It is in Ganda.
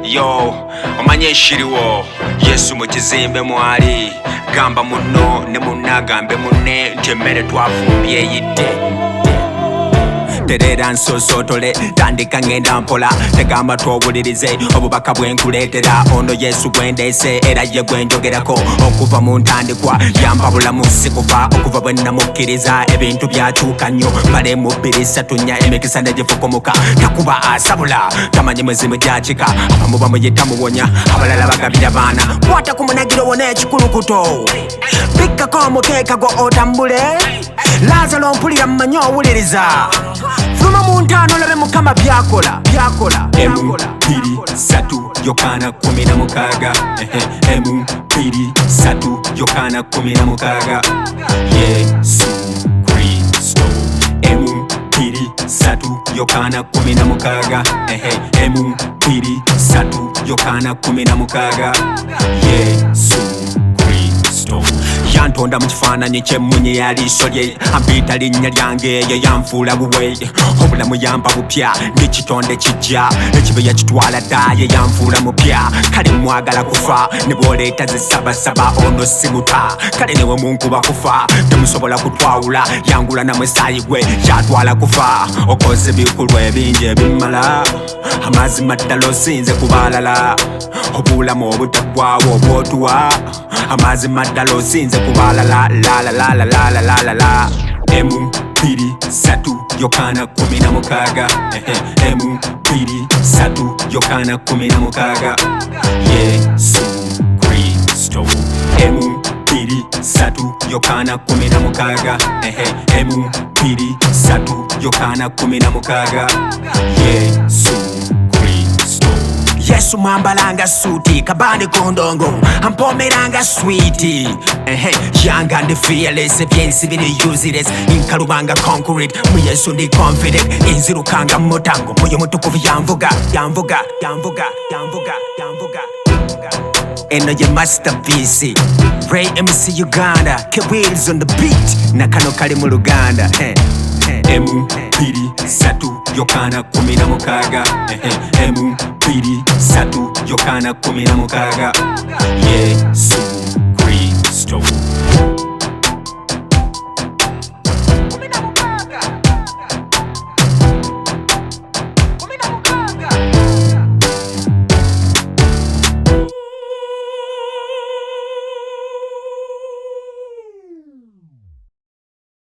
Yo, omanye shiriwo Yesu mu kizimbe mwali gamba muno ne munagambe munne nti emmere twafumbye eyidde terera nsosotole tandika ngenda mpola tegamba twowulirize obubaka bwenkuleetera ono Yesu gwendese era ye gwenjogerako okuva mu ntandikwa yamba bulamu sikufa okuva bwe namukkiriza ebintu byakyuka nnyo mbale mu 2-3 emikisa negifukumuka takuba asabula tamanyi mwezimu gyakika abamu bamuyita muwonya abalala bagabira baana kwata ku munagiro wona ekikulukuto bikkako omukeeka gwo otambule Lazaro mpulira mmanyi owuliriza Fuma mu ntaano olabe Mukama byakola 1-2-3 Yokaana 16 1-2-3 Yokaana 16 Yesu Kristo 1-2-3 Yokaana 16 1-2-3 Yokaana 16 Yesu Kristo yantonda mu kifaananyi ky'emmunye ya liiso lye ampiita linnya lyange ye yanfuula buwe obulamu yampa bupya ng'ekitonde kijja ekibe yakitwala dda ye yanfuula mupya kale mwagala kufa ne bw'oleeta zisabasaba ono simuta kale newe munkuba kufa temusobola kutwawula yangula namwesaayi gwe kyatwala kufa okoze bikulwa ebingi ebimmala amazima ddala osinze kubalala obulamu obutaggwawo obwotuwa amazima ddala osinze kubalala la 1-2-3 Yokaana 16 1-2-3 Yokaana 16 Yesu Kristo 1-2-3 Yokaana 16 1-2-3 Yokaana 16 Yesu Kristo Yesu mwambalanga suti kabande kondongo ampomeranga sweetie young and fearless ebyensi biri useless inkalubanga concrete mu Yesu ndi confident inzirukanga mutango moyo mutukuvu yamvuga eno ye masterpiece Ray MC Uganda ke wheels on the beat nakano kali mu Luganda 1-2-3 Yokaana 16 1-2-3 Yokaana 16 Yesu Kristo